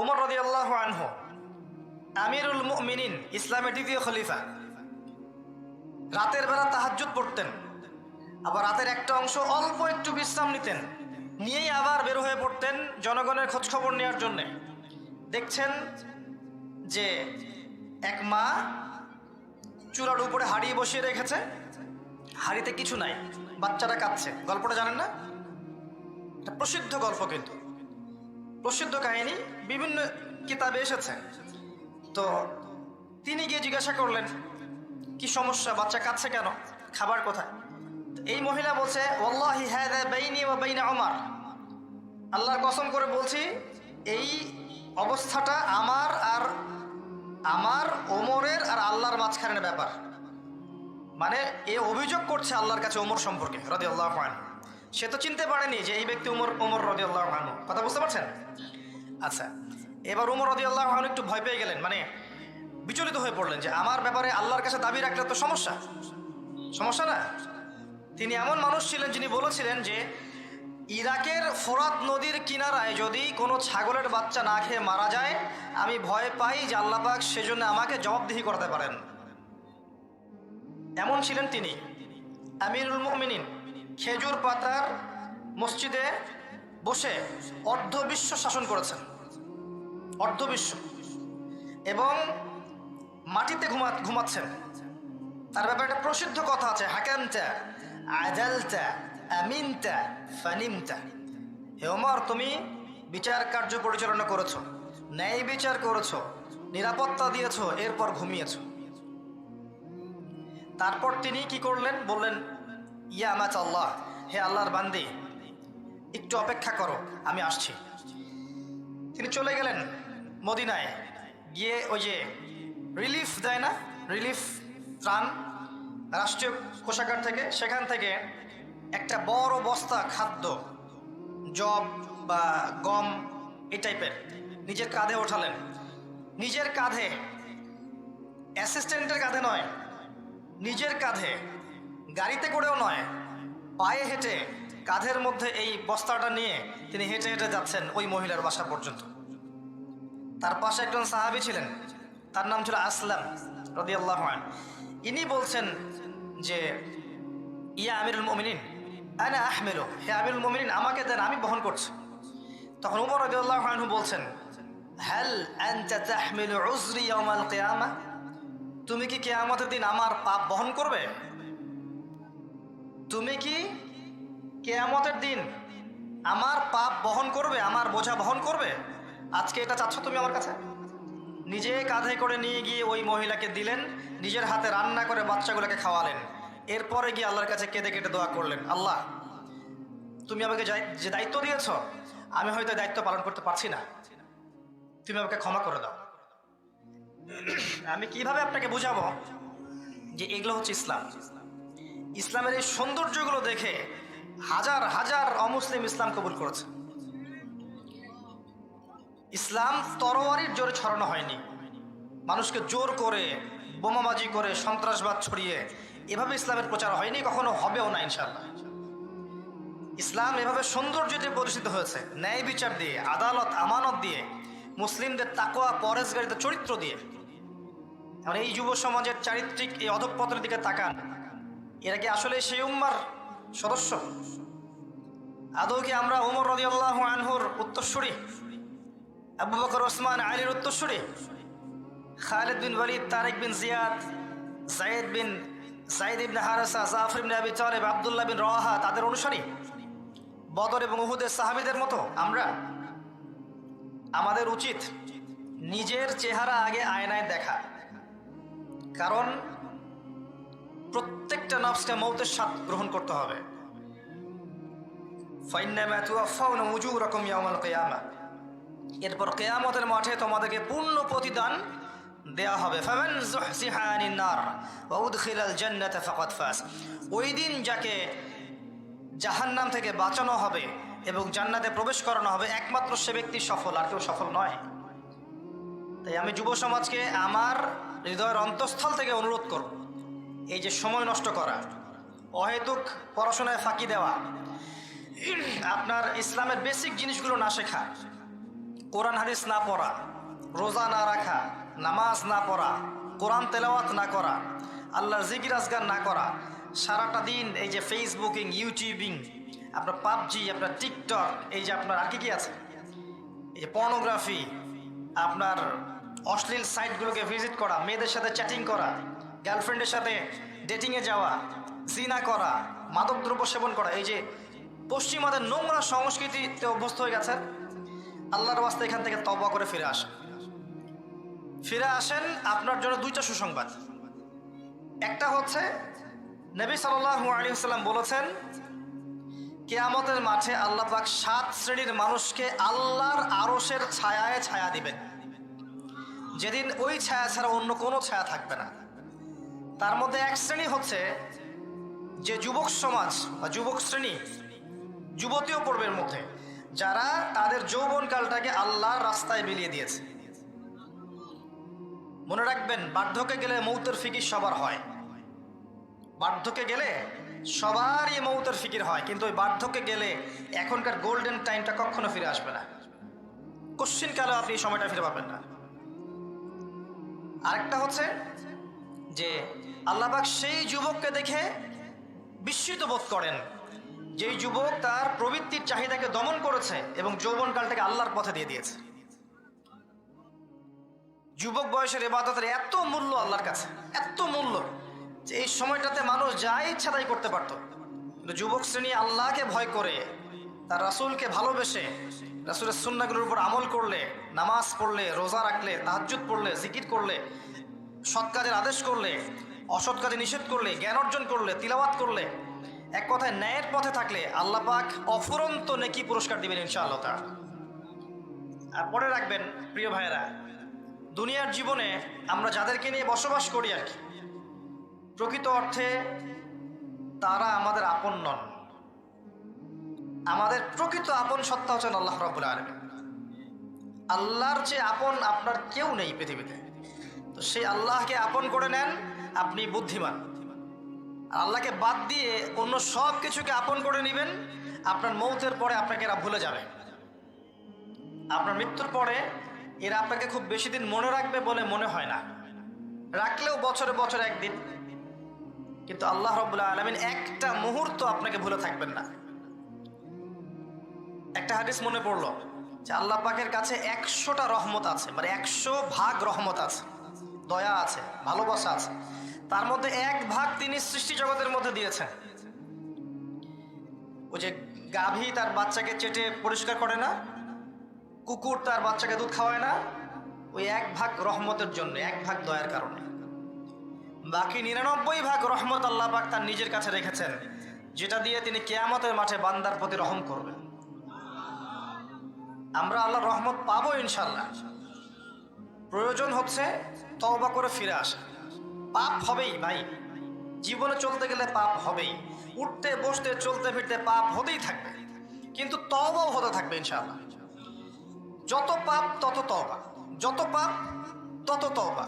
উমর রাদিয়াল্লাহু আনহু আমিরুল মুমিনিন, ইসলামের দ্বিতীয় খলিফা। রাতের বেলা তাহাজ্জুদ পড়তেন, আবার রাতের একটা অংশ অল্প একটু বিশ্রাম নিতেন, নিয়েই আবার বের হয়ে পড়তেন জনগণের খোঁজখবর নেওয়ার জন্যে। দেখছেন যে এক মা চুলার উপরে হাঁড়ি বসিয়ে রেখেছে, হাঁড়িতে কিছু নাই, বাচ্চারা কাঁদছে। গল্পটা জানেন না? এটা প্রসিদ্ধ গল্প, কিন্তু প্রসিদ্ধ কাহিনী, বিভিন্ন কিতাবে এসেছে। তো তিনি গিয়ে জিজ্ঞাসা করলেন, কি সমস্যা, বাচ্চা কাঁদছে কেন, খাবার কোথায়? এই মহিলা বলছে, ওয়াল্লাহি হাযা বাইনি ওয়া বাইনা উমর, আল্লাহর কসম করে বলছি এই অবস্থাটা আমার ওমরের আর আল্লাহর মাঝখানের ব্যাপার। মানে এ অভিযোগ করছে আল্লাহর কাছে ওমর সম্পর্কে রাদিয়াল্লাহু আনহু। সে তো চিনতে পারেনি যে এই ব্যক্তি ওমর রাদিয়াল্লাহু আনহু। কথা বুঝতে পারছেন? আচ্ছা, এবার ওমর রাদিয়াল্লাহু আনহু একটু ভয় পেয়ে গেলেন, মানে বিচলিত হয়ে পড়লেন যে আমার ব্যাপারে আল্লাহর কাছে দাবি রাখলে তো সমস্যা না। তিনি এমন মানুষ ছিলেন যিনি বলেছিলেন যে ইরাকের ফোরাত নদীর কিনারায় যদি কোনো ছাগলের বাচ্চা না খেয়ে মারা যায়, আমি ভয় পাই যে আল্লাহ পাক সেজন্য আমাকে জবাবদিহি করতে পারেন। এমন ছিলেন তিনি, আমিরুল মুমিনিন। খেজুর পাতার মসজিদে বসে অর্ধবিশ্ব শাসন করেছেন, অর্ধবিশ্ব, এবং মাটিতে ঘুমাচ্ছেন। তার ব্যাপারে একটা প্রসিদ্ধ কথা আছে, হাকামতা আদালতা আমিনতা ফানিমতা। হে ওমর, তুমি বিচার কার্য পরিচালনা করেছো, ন্যায় বিচার করেছো, নিরাপত্তা দিয়েছো, এরপর ঘুমিয়েছো। তারপর তিনি কি করলেন? বললেন, ইয়া আমাত আল্লাহ, হে আল্লাহর বান্দি, একটু অপেক্ষা করো, আমি আসছি। তিনি চলে গেলেন মদিনায়, গিয়ে ওই যে রিলিফ দেয় না, রিলিফ ত্রাণ রাষ্ট্রীয় কোষাগার থেকে, সেখান থেকে একটা বড় বস্তা খাদ্য, জব বা গম এই টাইপের নিজের কাঁধে ওঠালেন। নিজের কাঁধে, অ্যাসিস্ট্যান্টের কাঁধে নয়, নিজের কাঁধে, গাড়িতে করেও নয়, পায়ে হেঁটে কাঁধের মধ্যে এই বস্তাটা নিয়ে তিনি হেঁটে হেঁটে যাচ্ছেন ওই মহিলার বাসা পর্যন্ত। তার পাশে একজন সাহাবী ছিলেন, তার নাম ছিল আসলাম রাদিয়াল্লাহু আনহু। ইনি বলছেন যে, ইয়া আমিরুল মুমিনিন আনা আহমিলু, হে আমিরুল মুমিনিন, আমাকে দেন, আমি বহন করছি। তখন উমর রাদিয়াল্লাহু আনহু বলছেন, হাল আনতা তাহমিলু উযরি ইয়াউমাল কিয়ামা, তুমি কি কিয়ামতের দিন আমার পাপ বহন করবে? তুমি কি কিয়ামতের দিন আমার পাপ বহন করবে, আমার বোঝা বহন করবে? আজকে এটা চাচ্ছ তুমি আমার কাছে? নিজে কাঁধে করে নিয়ে গিয়ে ওই মহিলাকে দিলেন, নিজের হাতে রান্না করে বাচ্চাগুলোকে খাওয়ালেন। এরপরে গিয়ে আল্লাহর কাছে কেঁদে কেটে দোয়া করলেন, আল্লাহ, তুমি আমাকে যে দায়িত্ব দিয়েছ, আমি হয়তো দায়িত্ব পালন করতে পারছি না, তুমি আমাকে ক্ষমা করে দাও। আমি কিভাবে আপনাকে বুঝাবো যে এগুলো হচ্ছে ইসলাম? ইসলামের এই সৌন্দর্যগুলো দেখে হাজার হাজার অমুসলিম ইসলাম কবুল করেছে। ইসলাম তরোয়ারির জোরে ছড়ানো হয়নি, মানুষকে জোর করে, বোমাবাজি করে, সন্ত্রাসবাদ ছড়িয়ে এভাবে ইসলামের প্রচার হয়নি, কখনো হবেও না ইনশাআল্লাহ। ইসলাম এভাবে সৌন্দর্য দিয়ে প্রতিষ্ঠিত হয়েছে, ন্যায় বিচার দিয়ে, আদালত আমানত দিয়ে, মুসলিমদের তাকওয়া পরেজগারিতার চরিত্র দিয়ে। এখন এই যুব সমাজের চারিত্রিক এই অধঃপতনের দিকে তাকান, এরা কি আসলে সেই উম্মার সদস্য? আদৌ কি আমরা ওমর রাদিয়াল্লাহু আনহুর উত্তরসূরি, আবু বকর, ওসমান, আলীর উত্তরসূরি, খালিদ বিন ওয়ালিদ, তারেক বিন জিয়াদ, যায়েদ ইবনে হারেসা, জাফর ইবনে আবি তালেব, আব্দুল্লাহ বিন রওয়াহা, তাদের অনুসারী, বদর এবং উহুদের সাহাবীদের মতো আমরা? আমাদের উচিত নিজের চেহারা আগে আয়নায় দেখা, কারণ প্রত্যেকটা নফসকে মৌতের স্বাদ গ্রহণ করতে হবে। ফাইন্নামা তুওয়াফাউনা উজুরাকুম ইয়াওমাল কিয়ামা, এরপর কিয়ামতের মাঠে তোমাদেরকে পূর্ণ প্রতিদান দেয়া হবে। ফামান যুহজিহা আনিন নার ওয়া উদখিলাল জান্নাতা ফাকাদ ফাজ, ওই দিন যাকে জাহান্নাম থেকে বাঁচানো হবে এবং জান্নাতে প্রবেশ করানো হবে, একমাত্র সে ব্যক্তি সফল, আর কেউ সফল নয়। তাই আমি যুব সমাজকে আমার হৃদয়ের অন্তঃস্থল থেকে অনুরোধ করব, এই যে সময় নষ্ট করা, অহেতুক পড়াশোনায় ফাঁকি দেওয়া, আপনার ইসলামের বেসিক জিনিসগুলো না শেখা, কোরআন হাদিস না পড়া, রোজা না রাখা, নামাজ না পড়া, কোরআন তেলাওয়াত না করা, আল্লাহর জিকির আজগার না করা, সারাটা দিন এই যে ফেসবুকিং, ইউটিউবিং, আপনার পাবজি, আপনার টিকটক, এই যে আপনার আর কি আছে, এই যে পর্নোগ্রাফি, আপনার অশ্লীল সাইটগুলোকে ভিজিট করা, মেয়েদের সাথে চ্যাটিং করা, গার্লফ্রেন্ডের সাথে ডেটিংয়ে যাওয়া, জিনা করা, মাদকদ্রব্য সেবন করা, এই যে পশ্চিমাদের নোংরা সংস্কৃতিতে অভ্যস্ত হয়ে গেছেন। আল্লাহর ওয়াস্তে এখান থেকে তওবা করে ফিরে আসেন। ফিরে আসেন, আপনার জন্য দুইটা সুসংবাদ। একটা হচ্ছে নবী সাল্লাল্লাহু আলাইহি ওয়াসাল্লাম বলেছেন, কিয়ামতের মাঠে আল্লাহ পাক 7 শ্রেণীর মানুষকে আল্লাহর আরশের ছায়ায় ছায়া দিবেন, যেদিন ওই ছায়া ছাড়া অন্য কোনো ছায়া থাকবে না। তার মধ্যে এক শ্রেণী হচ্ছে যে যুবক সমাজ বা যুবক শ্রেণী, যুবতীও পর্বের মধ্যে, যারা তাদের যৌবনকালটাকে আল্লাহর রাস্তায় বিলিয়ে দিয়েছে। মনে রাখবেন, বার্ধক্যে গেলে মৌতের ফিকির সবার হয়, বার্ধক্যে গেলে সবারই মৌতের ফিকির হয়, কিন্তু ওই বার্ধক্যে গেলে এখনকার গোল্ডেন টাইমটা কখনো ফিরে আসবে না। কোশ্চিনকালেও আপনি এই সময়টা ফিরে পাবেন না। আরেকটা হচ্ছে যে আল্লাহ পাক সেই যুবককে দেখে বিস্মিত বোধ করেন, যেই যুবক তার প্রবৃত্তির চাহিদাকে দমন করেছে এবং যৌবনকালটাকে আল্লাহর পথে দিয়ে দিয়েছে। যুবক বয়সের ইবাদতের এত মূল্য আল্লাহর কাছে, এত মূল্য যে এই সময়টাতে মানুষ যা ইচ্ছা তাই করতে পারত। কিন্তু যুবক শ্রেণী আল্লাহকে ভয় করে, তার রাসূলকে ভালোবেসে, রাসূলের সুন্নাহগুলোর উপর আমল করলে, নামাজ পড়লে, রোজা রাখলে, তাহাজ্জুদ পড়লে, জিকির করলে, সৎ কাজের আদেশ করলে, অসৎ কাজে নিষেধ করলে, জ্ঞান অর্জন করলে, তিলাওয়াত করলে, এক কথায় ন্যায়ের পথে থাকলে আল্লাহ পাক অফুরন্ত নেকি পুরস্কার দিবেন ইনশাআল্লাহ তাআলা। আর পরে রাখবেন প্রিয় ভাইয়েরা, দুনিয়ার জীবনে আমরা যাদেরকে নিয়ে বসবাস করি আর কি, প্রকৃত অর্থে তারা আমাদের আপন নন। আমাদের প্রকৃত আপন সত্তা হচ্ছেন আল্লাহ রাব্বুল আলামিন। আল্লাহর যে আপন আপনার কেউ নেই পৃথিবীতে। তো সেই আল্লাহকে আপন করে নেন, আপনি বুদ্ধিমান। আল্লাহকে বাদ দিয়ে অন্য সব কিছুকে আপন করে নেবেন, আপনার মৌতের পরে আপনাকে এরা ভুলে যাবে। আপনার মৃত্যুর পরে এরা আপনাকে খুব বেশি দিন মনে রাখবে বলে মনে হয় না, রাখলেও বছরে বছরে একদিন। কিন্তু আল্লাহ রাব্বুল আলামিন একটা মুহূর্ত আপনাকে ভুলে থাকবেন না। একটা হাদিস মনে পড়লো যে আল্লাহ পাকের কাছে 100টা রহমত আছে, মানে 100 ভাগ রহমত আছে, দয়া আছে, ভালোবাসা আছে। তার মধ্যে 1 ভাগ তিনি সৃষ্টি জগতের মধ্যে দিয়েছেন। ওই যে গাভী তার বাচ্চাকে চেটে পরিষ্কার করে না, কুকুর তার বাচ্চাকে দুধ খাওয়ায় না, ওই 1 ভাগ রহমতের জন্য, 1 ভাগ দয়ার কারণে। বাকি 99 ভাগ রহমত আল্লাহ পাক তার নিজের কাছে রেখেছেন, যেটা দিয়ে তিনি কিয়ামতের মাঠে বান্দার প্রতি রহম করবেন। আমরা আল্লাহর রহমত পাবো ইনশাআল্লাহ। প্রয়োজন হচ্ছে তওবা করে ফিরে আসা। পাপ হবেই ভাই, জীবনে চলতে গেলে পাপ হবেই, উঠতে বসতে চলতে ফিরতে পাপ হতেই থাকবে, কিন্তু তওবাও হতে থাকবে ইনশাআল্লাহ। যত পাপ তত তওবা, যত পাপ তত তওবা।